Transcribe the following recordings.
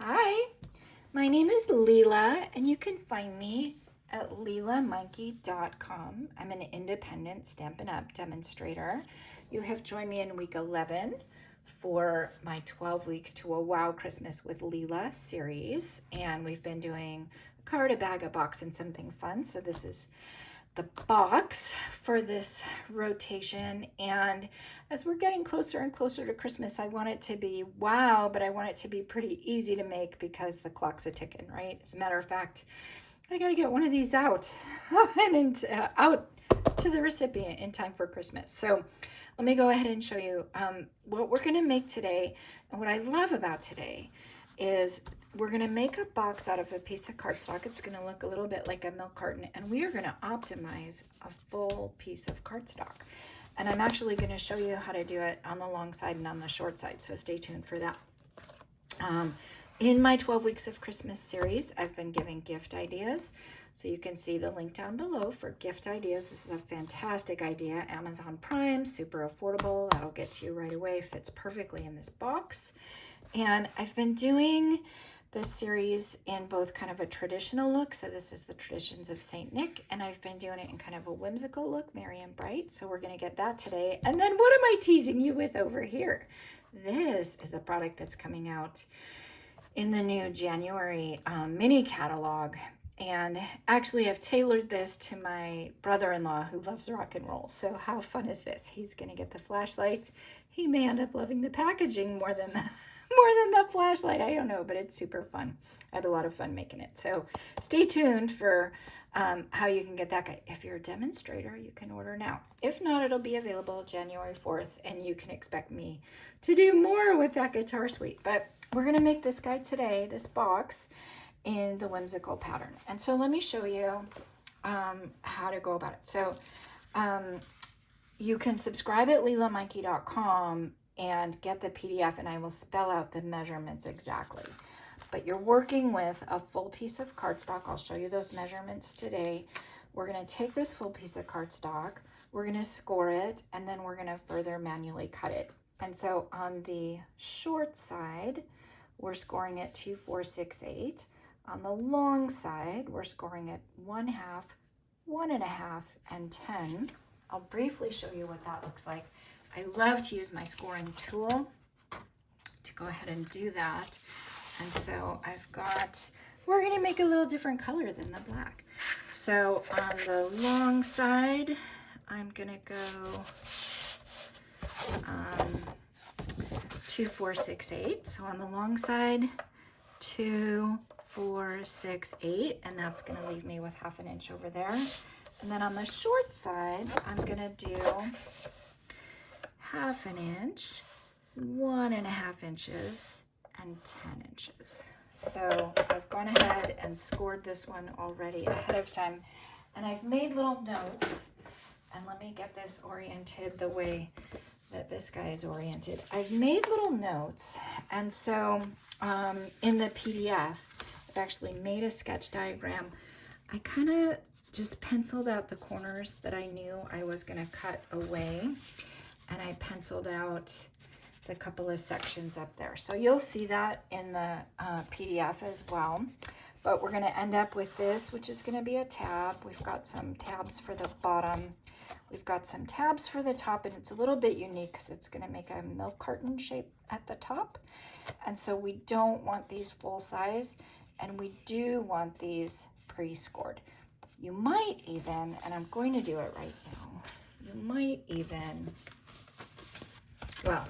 Hi, my name is Lela, and you can find me at lelamikey.com. I'm an independent Stampin' Up! Demonstrator. You have joined me in week 11 for my 12 Weeks to a Wow Christmas with Lela series, and we've been doing a card, a bag, a box, and something fun. So this is the box for this rotation, and as we're getting closer and closer to Christmas, I want it to be wow, but I want it to be pretty easy to make because the clock's a ticking, right? As a matter of fact, I gotta get one of these out and out to the recipient in time for Christmas. So let me go ahead and show you what we're gonna make today. And what I love about today is we're gonna make a box out of a piece of cardstock. It's gonna look a little bit like a milk carton, and we are gonna optimize a full piece of cardstock. And I'm actually gonna show you how to do it on the long side and on the short side, so stay tuned for that. In my 12 Weeks of Christmas series, I've been giving gift ideas. So you can see the link down below for gift ideas. This is a fantastic idea. Amazon Prime, super affordable. That'll get to you right away. Fits perfectly in this box. And I've been doing this series in both kind of a traditional look. So this is the Traditions of Saint Nick. And I've been doing it in kind of a whimsical look, merry and bright. So we're going to get that today. And then what am I teasing you with over here? This is a product that's coming out in the new January mini catalog. And actually I've tailored this to my brother-in-law who loves rock and roll. So how fun is this? He's gonna get the flashlight. He may end up loving the packaging more than the flashlight. I don't know, but it's super fun. I had a lot of fun making it. So stay tuned for how you can get that guy. If you're a demonstrator, you can order now. If not, it'll be available January 4th, and you can expect me to do more with that guitar suite. But we're gonna make this guy today, this box, in the whimsical pattern. And so let me show you how to go about it. So you can subscribe at lelamikey.com and get the PDF, and I will spell out the measurements exactly. But you're working with a full piece of cardstock. I'll show you those measurements today. We're gonna take this full piece of cardstock, we're gonna score it, and then we're gonna further manually cut it. And so on the short side, we're scoring at 2, 4, 6, 8. On the long side, we're scoring at 1/2, 1.5, and 10. I'll briefly show you what that looks like. I love to use my scoring tool to go ahead and do that. And so we're gonna make a little different color than the black. So on the long side, I'm gonna go 2, 4, 6, 8. So on the long side, 2, 4, 6, 8, and that's gonna leave me with 1/2 inch over there. And then on the short side, I'm gonna do 1/2 inch, 1.5 inches, and 10 inches. So I've gone ahead and scored this one already ahead of time, and I've made little notes. And let me get this oriented the way that this guy is oriented. I've made little notes, and so in the PDF, I've actually made a sketch diagram. I kind of just penciled out the corners that I knew I was going to cut away, and I penciled out the couple of sections up there. So you'll see that in the PDF as well. But we're going to end up with this, which is going to be a tab. We've got some tabs for the bottom. We've got some tabs for the top, and it's a little bit unique because it's going to make a milk carton shape at the top. And so we don't want these full size, and we do want these pre-scored. You might even, and I'm going to do it right now, you might even, well,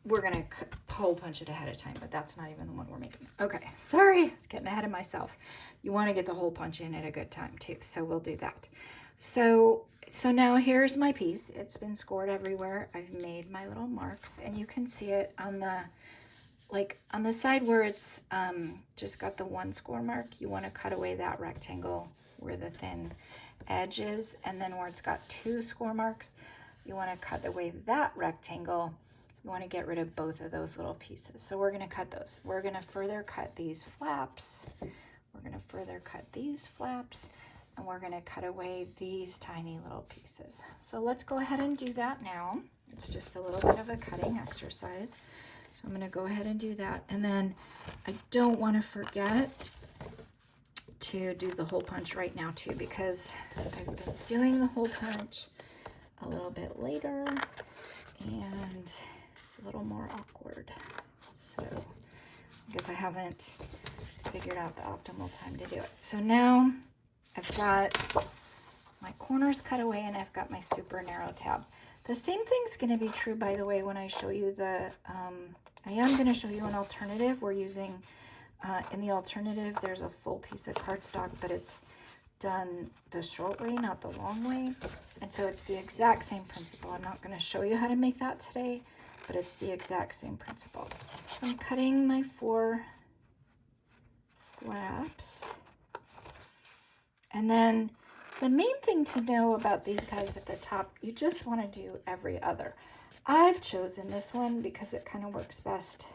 we're going to hole punch it ahead of time, but that's not even the one we're making. Okay, sorry, I was getting ahead of myself. You want to get the hole punch in at a good time too, so we'll do that. So now here's my piece. It's been scored everywhere. I've made my little marks, and you can see it on the, like on the side where it's just got the one score mark. You want to cut away that rectangle where the thin edge is, and then where it's got 2 score marks, you want to cut away that rectangle. You want to get rid of both of those little pieces. So we're going to cut those. We're going to further cut these flaps. We're going to further cut these flaps, and we're going to cut away these tiny little pieces. So let's go ahead and do that now. It's just a little bit of a cutting exercise. So I'm going to go ahead and do that. And then I don't want to forget to do the hole punch right now too, because I've been doing the hole punch a little bit later and it's a little more awkward. So I guess I haven't figured out the optimal time to do it. So now I've got my corners cut away and I've got my super narrow tab. The same thing's going to be true, by the way, when I show you the, I am going to show you an alternative. We're using, in the alternative, there's a full piece of cardstock, but it's done the short way, not the long way. And so it's the exact same principle. I'm not going to show you how to make that today, but it's the exact same principle. So I'm cutting my 4 flaps. And then the main thing to know about these guys at the top, you just want to do every other. I've chosen this one because it kind of works best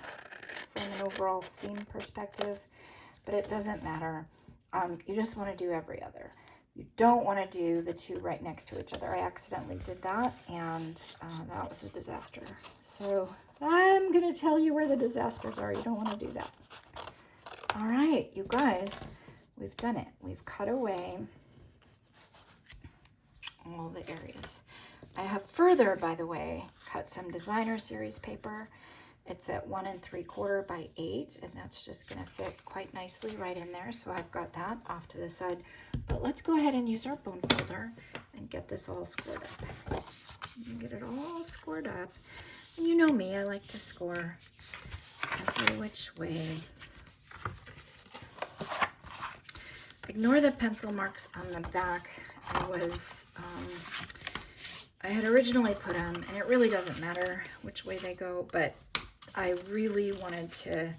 from an overall seam perspective, but it doesn't matter. You just want to do every other. You don't want to do the 2 right next to each other. I accidentally did that, and that was a disaster. So I'm going to tell you where the disasters are. You don't want to do that. All right, you guys, we've done it. We've cut away all the areas. I have further, by the way, cut some designer series paper. It's at 1 3/4 by 8, and that's just going to fit quite nicely right in there. So I've got that off to the side. But let's go ahead and use our bone folder and get this all scored up. Get it all scored up. And you know me, I like to score every which way. Ignore the pencil marks on the back. I had originally put them, and it really doesn't matter which way they go, but I really wanted to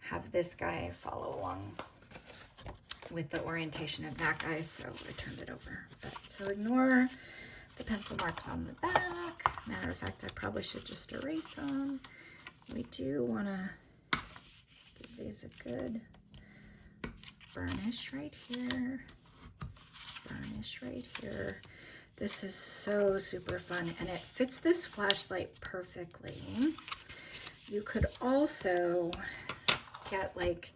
have this guy follow along with the orientation of that guy, so I turned it over. So ignore the pencil marks on the back. Matter of fact, I probably should just erase them. We do want to give these a good burnish right here. Burnish right here. This is so super fun, and it fits this flashlight perfectly. You could also get like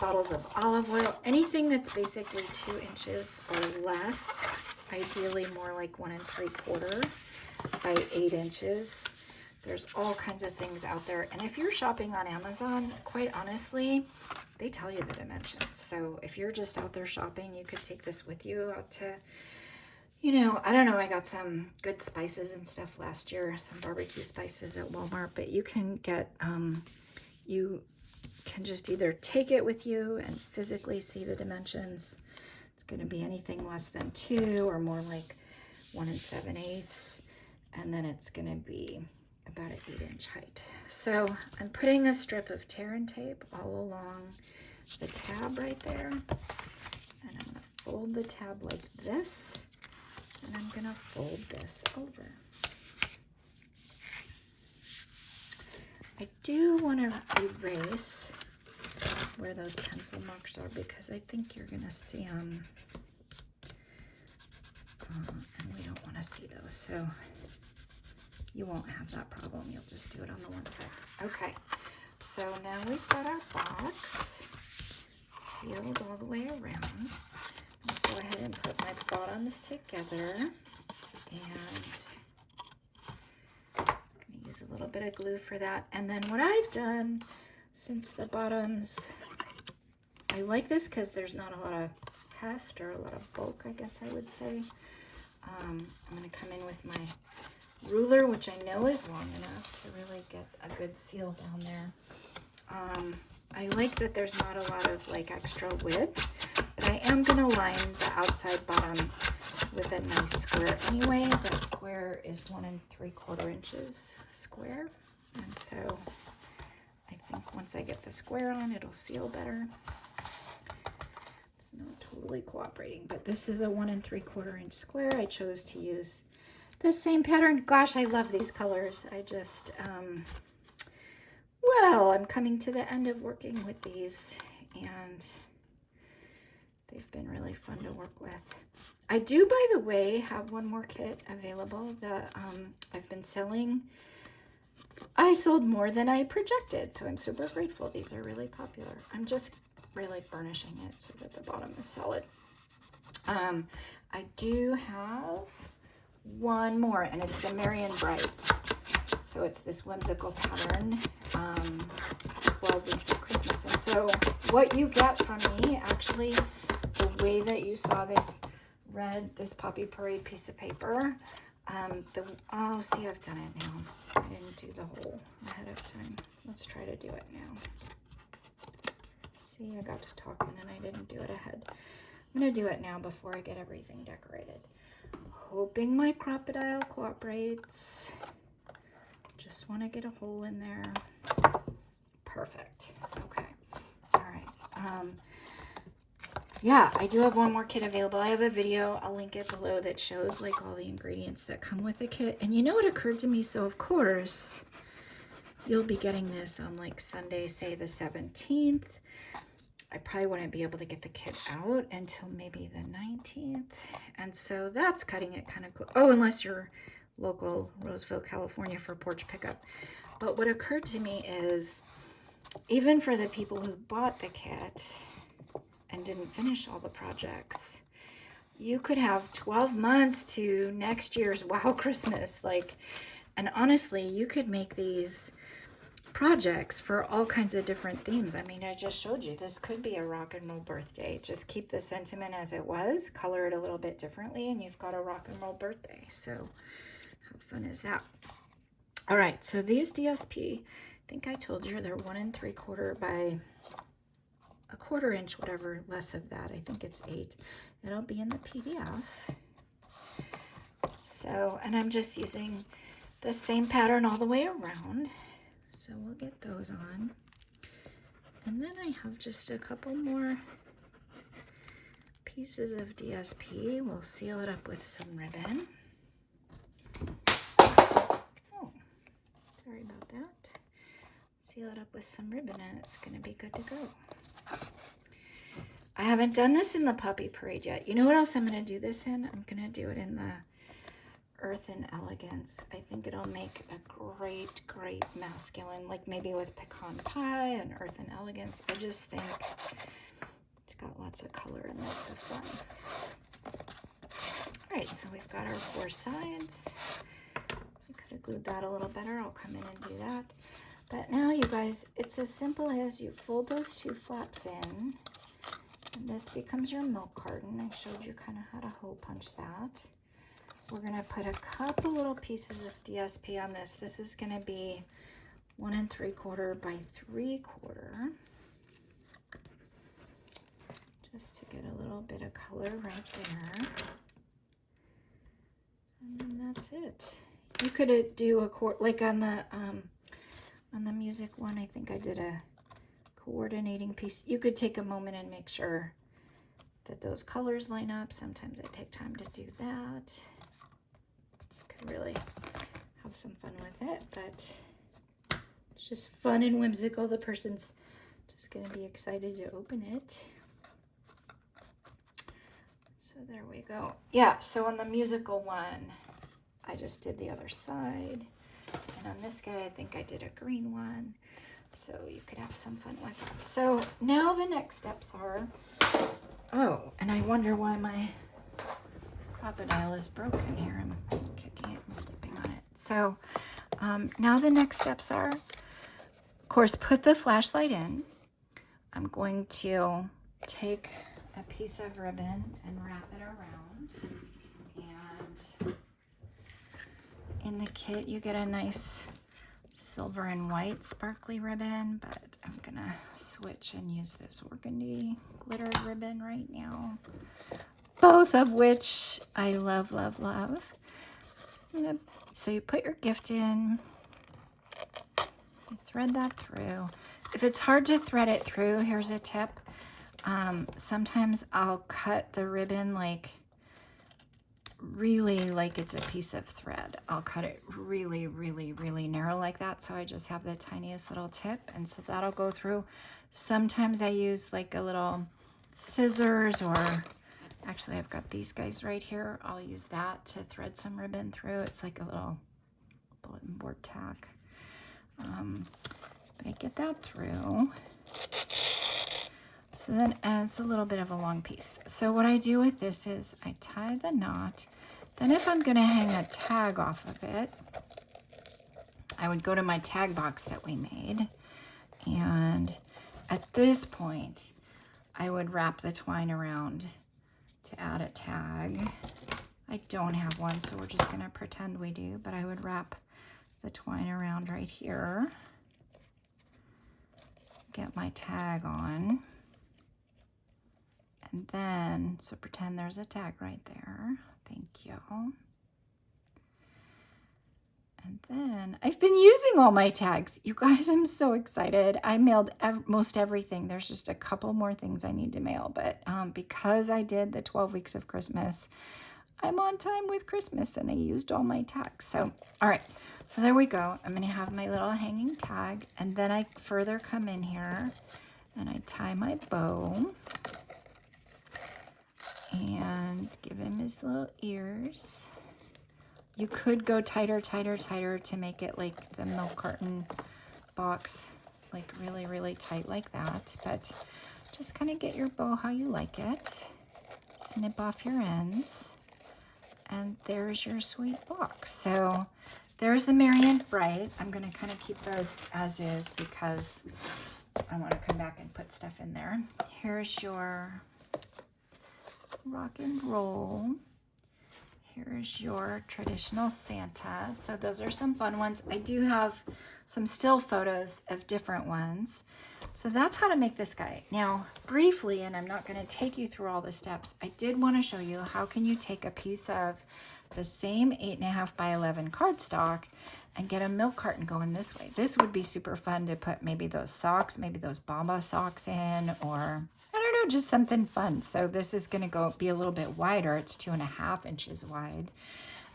bottles of olive oil, anything that's basically 2 inches or less, ideally more like 1 3/4 by 8 inches. There's all kinds of things out there, and if you're shopping on Amazon, quite honestly, they tell you the dimensions. So if you're just out there shopping, you could take this with you out to, you know, I don't know, I got some good spices and stuff last year, some barbecue spices at Walmart, but you can get, you can just either take it with you and physically see the dimensions. It's going to be anything less than 2 or more like 1 7/8, and then it's going to be about an 8-inch height. So I'm putting a strip of tear and tape all along the tab right there, and I'm going to fold the tab like this, and I'm going to fold this over. I do want to erase where those pencil marks are because I think you're going to see them, and we don't want to see those, so you won't have that problem. You'll just do it on the one side. Okay, so now we've got our box sealed all the way around. I'll go ahead and put my bottoms together, and I'm going to use a little bit of glue for that. And then what I've done, since the bottoms, I like this because there's not a lot of heft or a lot of bulk, I guess I would say. I'm going to come in with my ruler, which I know is long enough to really get a good seal down there. I like that there's not a lot of like extra width, but I am going to line the outside bottom with a nice square anyway. That square is 1 3/4 inches square, and so I think once I get the square on, it'll seal better. It's not totally cooperating, but this is a 1 3/4 inch square. I chose to use the same pattern. Gosh, I love these colors. I just, well, I'm coming to the end of working with these, and they've been really fun to work with. I do, by the way, have one more kit available that I've been selling I sold more than I projected, so I'm super grateful. These are really popular. I'm just really burnishing it so that the bottom is solid. I do have one more, and it's the Marion Bright. So it's this whimsical pattern, 12 Weeks of Christmas. And so what you get from me, actually, the way that you saw this this Poppy Parade piece of paper, oh, see, I've done it now. I didn't do the whole ahead of time. Let's try to do it now. See, I got to talking and I didn't do it ahead. I'm going to do it now before I get everything decorated. Hoping my crocodile cooperates. Just want to get a hole in there. Perfect. Okay. All right. Yeah, I do have one more kit available. I have a video, I'll link it below, that shows like all the ingredients that come with the kit. And you know what occurred to me? So of course, you'll be getting this on like Sunday, say the 17th. I probably wouldn't be able to get the kit out until maybe the 19th. And so that's cutting it kind of close. Oh, unless you're local, Roseville, California, for porch pickup. But what occurred to me is, even for the people who bought the kit and didn't finish all the projects, you could have 12 months to next year's Wow Christmas. And honestly, you could make these projects for all kinds of different themes. I mean, I just showed you, this could be a rock and roll birthday. Just keep the sentiment as it was, color it a little bit differently, and you've got a rock and roll birthday. So how fun is that? All right, so these DSP, I think I told you they're 1 3/4 by 1/4 inch, whatever, less of that. I think it's 8. It'll be in the PDF. So, and I'm just using the same pattern all the way around. So we'll get those on. And then I have just a couple more pieces of DSP. We'll seal it up with some ribbon. Oh, sorry about that. Seal it up with some ribbon and it's going to be good to go. I haven't done this in the Puppy Parade yet. You know what else I'm going to do this in? I'm going to do it in the Earth and Elegance. I think it'll make a great masculine, like maybe with pecan pie and Earth and Elegance. I just think it's got lots of color and lots of fun. All right, so we've got our 4 sides. I could have glued that a little better. I'll come in and do that. But now, you guys, it's as simple as you fold those 2 flaps in, and this becomes your milk carton. I showed you kind of how to hole punch that. We're going to put a couple little pieces of DSP on this. This is going to be 1 3/4 by 3/4. Just to get a little bit of color right there. And then that's it. You could do a quarter, like on the music one, I think I did a coordinating piece. You could take a moment and make sure that those colors line up. Sometimes I take time to do that. Could really have some fun with it, but it's just fun and whimsical. The person's just going to be excited to open it. So there we go. Yeah, so on the musical one, I just did the other side. And on this guy, I think I did a green one. So you could have some fun with it. So now the next steps are, oh, and I wonder why my crocodile is broken here. I'm kicking it and stepping on it. So now the next steps are, of course, put the flashlight in. I'm going to take a piece of ribbon and wrap it around. And in the kit, you get a nice silver and white sparkly ribbon, but I'm gonna switch and use this organdy glitter ribbon right now. Both of which I love. So you put your gift in, you thread that through. If it's hard to thread it through, here's a tip. Sometimes I'll cut the ribbon like really like it's a piece of thread. I'll cut it really narrow like that, so I just have the tiniest little tip, and so that'll go through. Sometimes I use like a little scissors, or actually I've got these guys right here. I'll use that to thread some ribbon through. It's like a little bulletin board tack. But I get that through. So then adds a little bit of a long piece. So what I do with this is I tie the knot. Then if I'm going to hang a tag off of it, I would go to my tag box that we made. And at this point, I would wrap the twine around to add a tag. I don't have one, so we're just going to pretend we do, but I would wrap the twine around right here. Get my tag on. And then, so pretend there's a tag right there. Thank you. And then, I've been using all my tags. You guys, I'm so excited. I mailed most everything. There's just a couple more things I need to mail. But because I did the 12 weeks of Christmas, I'm on time with Christmas and I used all my tags. So, all right. So there we go. I'm going to have my little hanging tag. And then I further come in here and I tie my bow. And give him his little ears. You could go tighter, tighter, tighter to make it like the milk carton box, like really, really tight like that. But just kind of get your bow how you like it. Snip off your ends. And there's your sweet box. So there's the Merry and Bright. I'm going to kind of keep those as is because I want to come back and put stuff in there. Here's your rock and roll. Here's your traditional Santa. So those are some fun ones. I do have some still photos of different ones. So that's how to make this guy. Now, briefly, and I'm not going to take you through all the steps, I did want to show you how can you take a piece of the same 8.5 by 11 cardstock and get a milk carton going this way. This would be super fun to put maybe those socks, maybe those Baba socks in, or I don't know, just something fun. So this is going to be a little bit wider. It's 2.5 inches wide.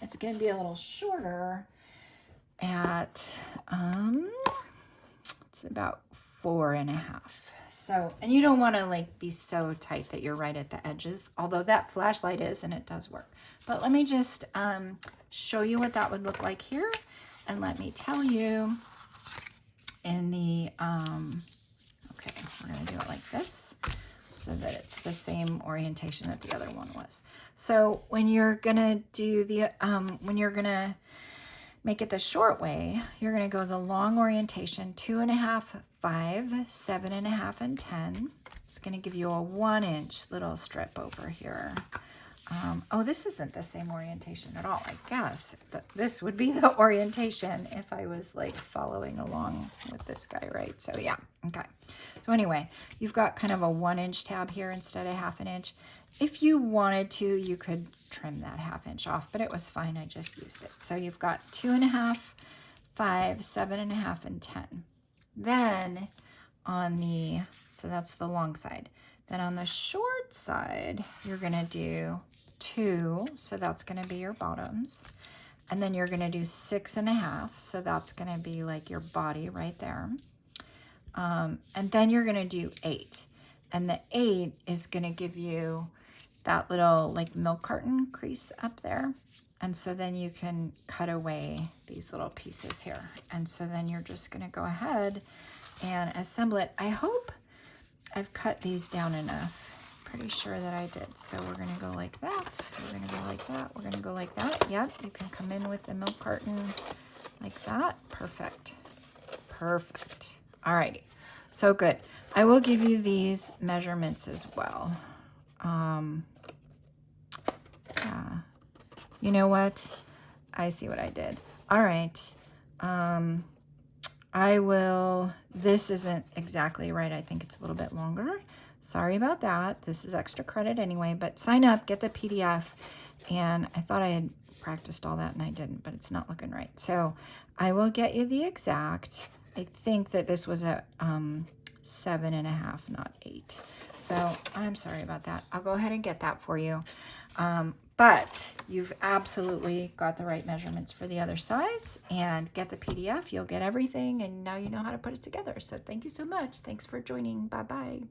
It's going to be a little shorter at, it's about 4.5. So, and you don't want to like be so tight that you're right at the edges, although that flashlight is, and it does work. But let me just show you what that would look like here. And let me tell you in the, okay, we're going to do it like this so that it's the same orientation that the other one was. So when you're going to do the, when you're going to make it the short way, you're going to go the long orientation, 2.5, 5, 7.5, and 10. It's going to give you a 1-inch little strip over here. Oh, this isn't the same orientation at all, I guess. This would be the orientation if I was like following along with this guy, right? So yeah, okay. So anyway, you've got kind of a 1-inch tab here instead of 1/2 inch. If you wanted to, you could trim that 1/2 inch off, but it was fine. I just used it. So you've got 2.5, 5, 7.5, and 10. Then on the, so that's the long side. Then on the short side, you're going to do 2, so that's going to be your bottoms. And then you're going to do 6.5, so that's going to be like your body right there. And then you're going to do 8. And the 8 is going to give you that little like milk carton crease up there. And so then you can cut away these little pieces here. And so then you're just going to go ahead and assemble it. I hope I've cut these down enough. Pretty sure that I did. So we're going to go like that. We're going to go like that. We're going to go like that. Yep, you can come in with the milk carton like that. Perfect. Perfect. All righty. So good. I will give you these measurements as well. Yeah. You know what? I see what I did. All right. I will, this isn't exactly right. I think it's a little bit longer. Sorry about that. This is extra credit anyway, but sign up, get the PDF. And I thought I had practiced all that and I didn't, but it's not looking right. So I will get you the exact. I think that this was a 7.5, not 8. So I'm sorry about that. I'll go ahead and get that for you. But you've absolutely got the right measurements for the other size, and get the PDF. You'll get everything, and now you know how to put it together. So thank you so much. Thanks for joining. Bye-bye.